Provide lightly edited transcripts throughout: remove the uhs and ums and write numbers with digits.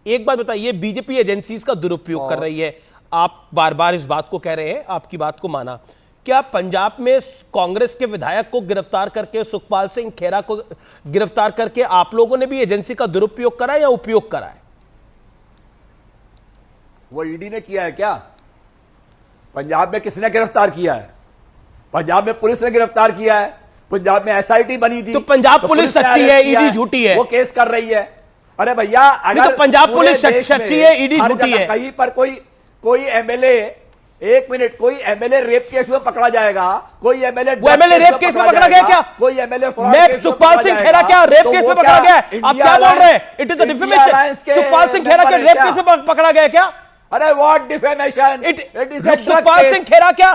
एक बात बताइए, बीजेपी एजेंसीज का दुरुपयोग कर रही है, आप बार बार इस बात को कह रहे हैं, आपकी बात को माना। क्या पंजाब में कांग्रेस के विधायक को गिरफ्तार करके, सुखपाल सिंह खेरा को गिरफ्तार करके आप लोगों ने भी एजेंसी का दुरुपयोग करा है या उपयोग करा है? वो ईडी ने किया है क्या? पंजाब में किसने गिरफ्तार किया है? पंजाब में पुलिस ने गिरफ्तार किया है। पंजाब में एसआईटी बनी थी। तो पंजाब पुलिस सच्ची है, ईडी झूठी है, वो केस कर रही है। अरे भैया, अगर तो पंजाब पुलिस सच्ची है, ईडी झूठी है। कहीं पर कोई एमएलए, एक मिनट, कोई एमएलए रेप केस में पकड़ा जाएगा, कोई एमएलए रेप केस में पकड़ा गया क्या? कोई एमएलए सुखपाल सिंह खेरा क्या रेप केस में पकड़ा गया? आप क्या बोल रहे हैं? It is a defamation. Sukhpal Singh Khaira क्या रेप केस में पकड़ा गया क्या? अरे व्हाट डिफेमेशन? सुखपाल सिंह खेरा क्या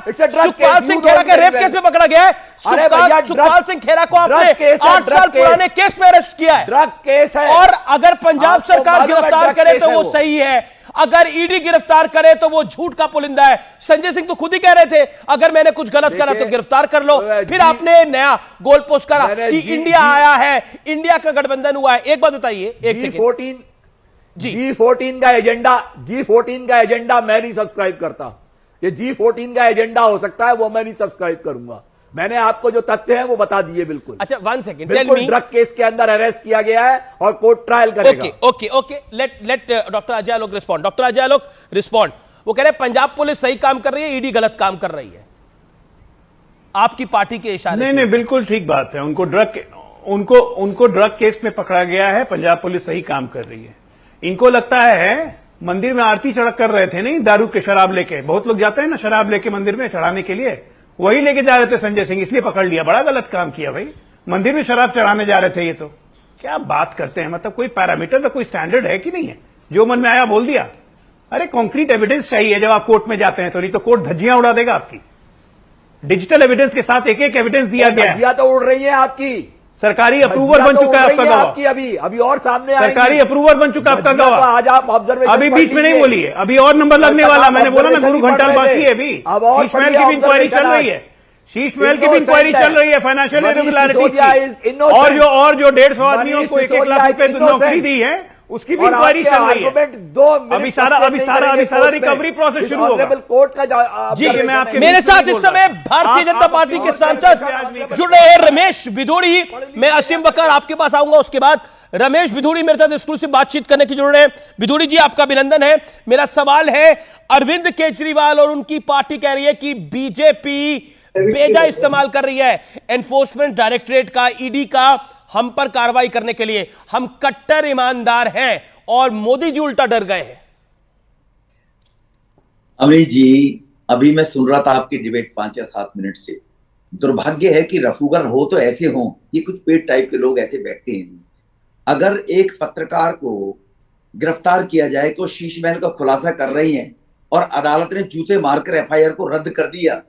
रेप केस में पकड़ा गया है? सुखपाल सिंह खेरा को आपने 8 साल पुराने केस में अरेस्ट किया है। ड्रग केस है। और अगर पंजाब सरकार गिरफ्तार करे तो वो सही है, अगर ईडी गिरफ्तार करे तो वो झूठ का पुलिंदा है। संजय सिंह तो खुद ही कह रहे थे अगर मैंने कुछ गलत करा तो गिरफ्तार कर लो। फिर आपने नया गोल पोस्ट करा कि इंडिया आया है, इंडिया का गठबंधन हुआ है। एक बात बताइए, G14 का एजेंडा मैं नहीं सब्सक्राइब करता। ये G14 का एजेंडा हो सकता है, वो मैं नहीं सब्सक्राइब करूंगा। मैंने आपको जो तथ्य हैं वो बता दिए बिल्कुल। अच्छा, 1 सेकंड, बिल्कुल ड्रग केस के अंदर अरेस्ट किया गया है और कोर्ट ट्रायल करेगा। Okay, late doctor Ajay Alok respond. Doctor Ajay Alok respond. वो कह रहे हैं पंजाब पुलिस सही काम कर रही है, ईडी गलत काम कर रही है, आपकी पार्टी के इशारे। नहीं, बिल्कुल ठीक बात है। उनको ड्रग केस में पकड़ा गया है, पंजाब पुलिस सही काम कर रही है। इनको लगता है मंदिर में आरती चढ़ा कर रहे थे, नहीं दारू के शराब लेके, बहुत लोग जाते हैं ना शराब लेके मंदिर में चढ़ाने के लिए, वही लेके जा रहे थे संजय सिंह, इसलिए पकड़ लिया। बड़ा गलत काम किया भाई, मंदिर में शराब चढ़ाने जा रहे थे। ये तो क्या बात करते हैं, मतलब कोई पैरामीटर, तो कोई स्टैंडर्ड है कि नहीं है? जो मन में आया बोल दिया। अरे कॉन्क्रीट एविडेंस चाहिए जब आप कोर्ट में जाते हैं, तो नहीं तो कोर्ट धज्जियां उड़ा देगा आपकी। डिजिटल एविडेंस के साथ एक एविडेंस दिया गया है। धज्जियां तो उड़ रही है आपकी। सरकारी अप्रूवल बन चुका है आपका गवाह। अभी और सामने सरकारी अप्रूवल बन चुका आपका गवाह। आज आप ऑब्जर्वेशन अभी बीच में नहीं बोलिए, अभी और नंबर लगने वाला। मैंने बोला ना गुरु घंटाल बाकी है। अभी शीश महल की भी इंक्वायरी चल रही है, शीश महल की भी इंक्वायरी चल रही है, फाइनेंशियल इरेगुलरिटीज, और जो 150 आदमियों को 1-1 लाख रुपए नौकरी दी है उसकी भी इंक्वायरी चल रही है। अभी सारा रिकवरी प्रोसेस शुरू होगा। कोर्ट का जी, मेरे साथ इस समय भारतीय जनता पार्टी के सांसद जुड़ रहे हैं रमेश भिदोड़ी। मैं असीम बकर आपके पास आऊंगा, उसके बाद रमेश भिदोड़ी मेरे साथ एक्सक्लूसिव बातचीत करने की जुड़ रहे हैं। भिदोड़ी जी, आपका अभिनंदन है। मेरा सवाल है, अरविंद केजरीवाल और उनकी पार्टी कह रही है कि बीजेपी बेजा इस्तेमाल कर रही है एनफोर्समेंट डायरेक्टरेट का, ईडी का, हम पर कार्रवाई करने के लिए। हम कट्टर ईमानदार हैं और मोदी जी उल्टा डर गए हैं। अमित जी, अभी मैं सुन रहा था आपकी डिबेट 5 या 7 मिनट से। दुर्भाग्य है कि रफूगर हो तो ऐसे हों, ये कुछ पेट टाइप के लोग ऐसे बैठते हैं। अगर एक पत्रकार को गिरफ्तार किया जाए तो शीश महल का खुलासा कर रही हैं और अदालत ने जूते मारकर एफआईआर को रद्द कर दिया।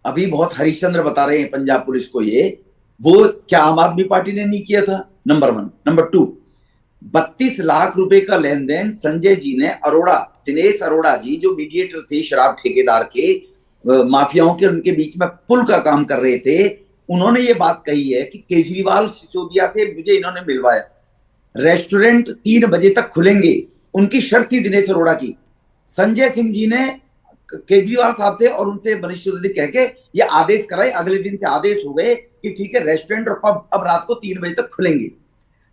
अभी बहुत हरिश्चंद्र बता रहे हैं पंजाब पुलिस को, ये वो क्या आम आदमी पार्टी ने नहीं किया था? नंबर 1। नंबर 2, 32 लाख रुपए का लेन देन संजय जी ने दिनेश अरोड़ा जी, जो मीडिएटर थे शराब ठेकेदार के, माफियाओं के, उनके बीच में पुल का काम कर रहे थे। उन्होंने ये बात कही है कि केजरीवाल सिसोदिया से मुझे इन्होंने मिलवाया, रेस्टोरेंट 3 बजे तक खुलेंगे, उनकी शर्त थी दिनेश अरोड़ा की। संजय सिंह जी ने केजरीवाल साहब से और उनसे मनीष कह के ये आदेश कराए। अगले दिन से आदेश हो गए कि ठीक है, रेस्टोरेंट और पब अब रात को 3 बजे तक खुलेंगे।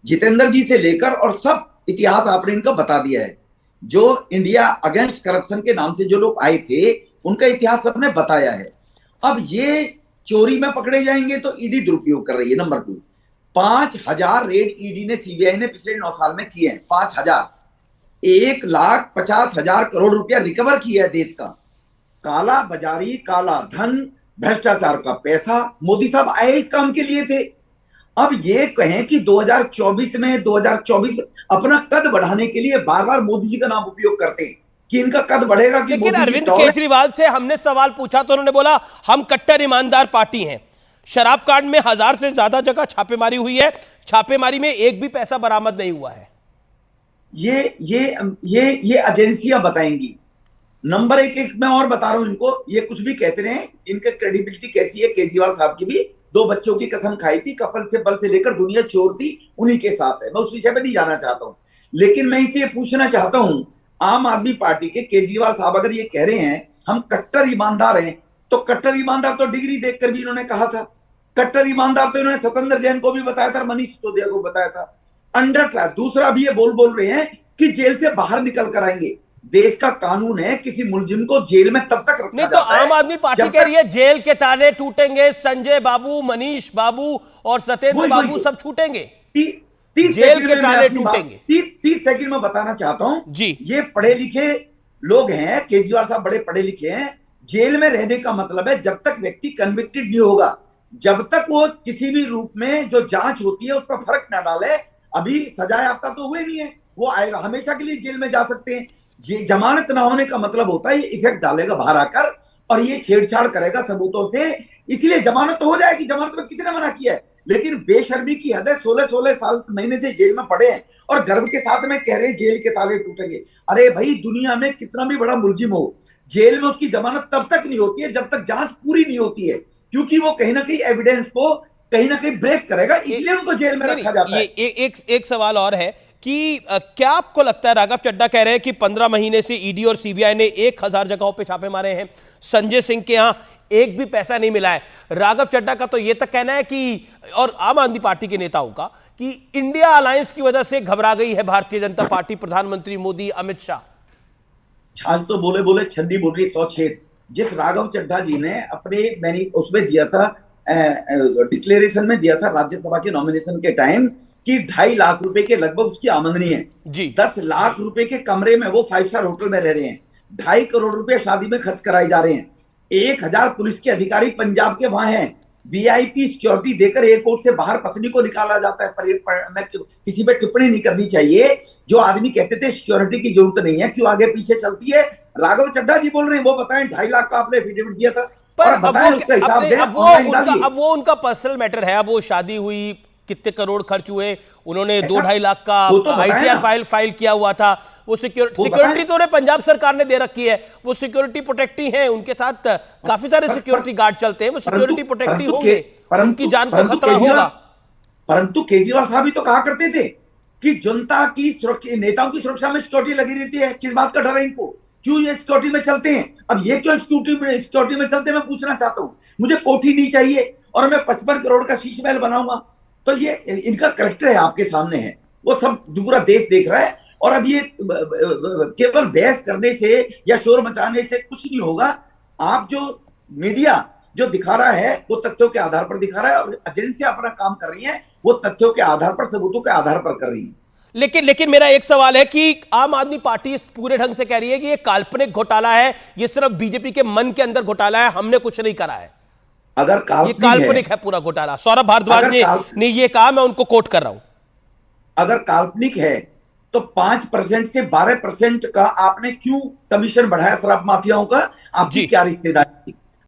जितेंद्र जी से लेकर और सब इतिहास आपने इनका बता दिया है। जो इंडिया अगेंस्ट करप्शन के नाम से जो लोग आए थे, उनका इतिहास सबने बताया है। अब ये चोरी में पकड़े जाएंगे तो ईडी दुरुपयोग कर रही है। नंबर 2, 5000 रेड ईडी ने, सीबीआई ने पिछले 9 साल में किए हैं। 5000, 1,50,000 करोड़ रुपया रिकवर किया है देश का। काला बाजारी, काला धन, भ्रष्टाचार का पैसा मोदी साहब आए इस काम के लिए थे। अब ये कहें कि 2024 में अपना कद बढ़ाने के लिए बार बार मोदी जी का नाम उपयोग करते हैं कि इनका कद बढ़ेगा। कि लेकिन अरविंद केजरीवाल से हमने सवाल पूछा तो उन्होंने बोला हम कट्टर ईमानदार पार्टी हैं। शराब कांड में 1000 से ज्यादा जगह छापेमारी हुई है, छापेमारी में एक भी पैसा बरामद नहीं हुआ है। ये एजेंसियां बताएंगी। नंबर 1 मैं और बता रहा हूं इनको, ये कुछ भी कहते रहे, इनका क्रेडिबिलिटी कैसी है। केजरीवाल साहब की भी 2 बच्चों की कसम खाई थी, कपल से बल से लेकर दुनिया चोर थी, उन्हीं के साथ है। मैं उस विषय में नहीं जाना चाहता हूं, लेकिन मैं इसे पूछना चाहता हूं, आम आदमी पार्टी के केजरीवाल साहब अगर ये कह रहे हैं हम कट्टर ईमानदार हैं, तो कट्टर ईमानदार तो डिग्री देखकर भी इन्होंने कहा था। कट्टर ईमानदार तो इन्होंने सत्येंद्र जैन को भी बताया था, मनीष सिसोदिया को बताया था। अंडर क्लास दूसरा भी ये बोल रहे हैं कि जेल से बाहर निकल कर आएंगे। देश का कानून है किसी मुलजिम को जेल में तब तक रखा नहीं तो जाता है आम आदमी पार्टी कह रही है जेल के ताले टूटेंगे, संजय बाबू, मनीष बाबू और सत्येंद्र बाबू सब छूटेंगे, 30 जेल के ताले टूटेंगे। 30 सेकंड में बताना चाहता हूं जी। ये पढ़े लिखे लोग हैं, केजरीवाल साहब बड़े पढ़े लिखे हैं। जेल में रहने का मतलब है जब तक व्यक्ति कन्विक्टेड नहीं होगा, जब तक वो किसी भी रूप में जो जांच होती है उस पर फर्क ना डाले, अभी सजा याफ्ता तो हुए नहीं है, वो आएगा हमेशा के लिए जेल में जा सकते हैं। जमानत ना होने का मतलब होता है ये इफेक्ट डालेगा बाहर आकर और ये छेड़छाड़ करेगा सबूतों से, इसलिए जमानत तो हो जाएगी, जमानत में किसी ने मना किया है। लेकिन बेशर्मी की हद है, 16 साल महीने से जेल में पड़े हैं और गर्व के साथ में कह रहे हैं जेल के ताले टूटेंगे। अरे भाई, दुनिया में कितना भी बड़ा मुलजिम हो, जेल में उसकी जमानत तब तक नहीं होती है जब तक जांच पूरी नहीं होती है, क्योंकि वो कहीं ना कहीं एविडेंस को कहीं ना कहीं ब्रेक करेगा, इसलिए उनको जेल में रखा जाता है। एक सवाल और है कि क्या आपको लगता है, राघव चड्ढा कह रहे हैं कि 15 महीने से ईडी और सीबीआई ने 1000 जगहों पे छापे मारे हैं, संजय सिंह के यहां एक भी पैसा नहीं मिला है। राघव चड्ढा का तो यह तक कहना है कि, और आम आदमी पार्टी के नेताओं का, कि इंडिया अलायंस की वजह से घबरा गई है भारतीय जनता पार्टी, प्रधानमंत्री मोदी, अमित शाह। छाछ तो बोले बोले छन्नी बोल रही 100 छेद। जिस राघव चड्ढा जी ने अपने मैंने उसमें दिया था, डिक्लेरेशन में दिया था राज्यसभा के नॉमिनेशन के टाइम कि 2.5 लाख रुपए के लगभग उसकी आमदनी है जी। 10 लाख रुपए के कमरे में वो 5 स्टार होटल में रह रहे हैं, 2.5 करोड़ रुपए शादी में खर्च कराए जा रहे हैं, 1000 पुलिस के अधिकारी पंजाब के वहां हैं, वीआईपी सिक्योरिटी देकर एयरपोर्ट से बाहर पत्नी को निकाला जाता है। मैं किसी पे टिप्पणी नहीं करनी चाहिए, जो आदमी कहते थे सिक्योरिटी की जरूरत नहीं है, क्यों आगे पीछे चलती है, राघव चड्ढा जी बोल रहे हैं, वो बताएं 2.5 लाख का आपने एफिडेविट दिया था, पर अब वो उनका पर्सनल मैटर है। अब वो शादी हुई, कितने करोड़ खर्च हुए, उन्होंने 2-2.5 लाख का आईटीआर फाइल किया हुआ था, वो सिक्योरिटी तो उन्हें पंजाब सरकार ने दे रखी है, वो सिक्योरिटी प्रोटेक्टी है, उनके साथ काफी सारे सिक्योरिटी गार्ड चलते हैं, वो सिक्योरिटी प्रोटेक्टी होंगे, उनकी जान को खतरा होगा। परंतु केजरीवाल साहब भी तो कहा करते थे कि जनता की सुरक्षा, नेताओं की सुरक्षा में सिक्योरिटी लगी रहती है, किस बात का डर है इनको, क्यों ये सिक्योरिटी में चलते हैं। अब ये क्यों सिक्योरिटी में चलते हैं, मैं पूछना चाहता हूं। मुझे कोठी नहीं चाहिए और मैं 55 करोड़ का शीश महल बनाऊंगा, तो ये इनका करेक्टर है, आपके सामने है, वो सब पूरा देश देख रहा है। और अब ये केवल बहस करने से या शोर मचाने से कुछ नहीं होगा। आप जो मीडिया जो दिखा रहा है वो तथ्यों के आधार पर दिखा रहा है, और एजेंसियां अपना काम कर रही हैं वो तथ्यों के आधार पर, सबूतों के आधार पर कर रही है। लेकिन मेरा एक सवाल है कि आम आदमी पार्टी इस पूरे ढंग से कह रही है कि ये काल्पनिक घोटाला है, ये सिर्फ बीजेपी के मन के अंदर घोटाला है, हमने कुछ नहीं करा है। अगर ये काल्पनिक है पूरा घोटाला, सौरभ भारद्वाज ने ये कहा, मैं उनको कोट कर रहा हूं। अगर काल्पनिक है तो 5% से 12% का आपने क्यों कमीशन बढ़ाया शराब माफियाओं का, आपकी क्या रिश्तेदारी थी?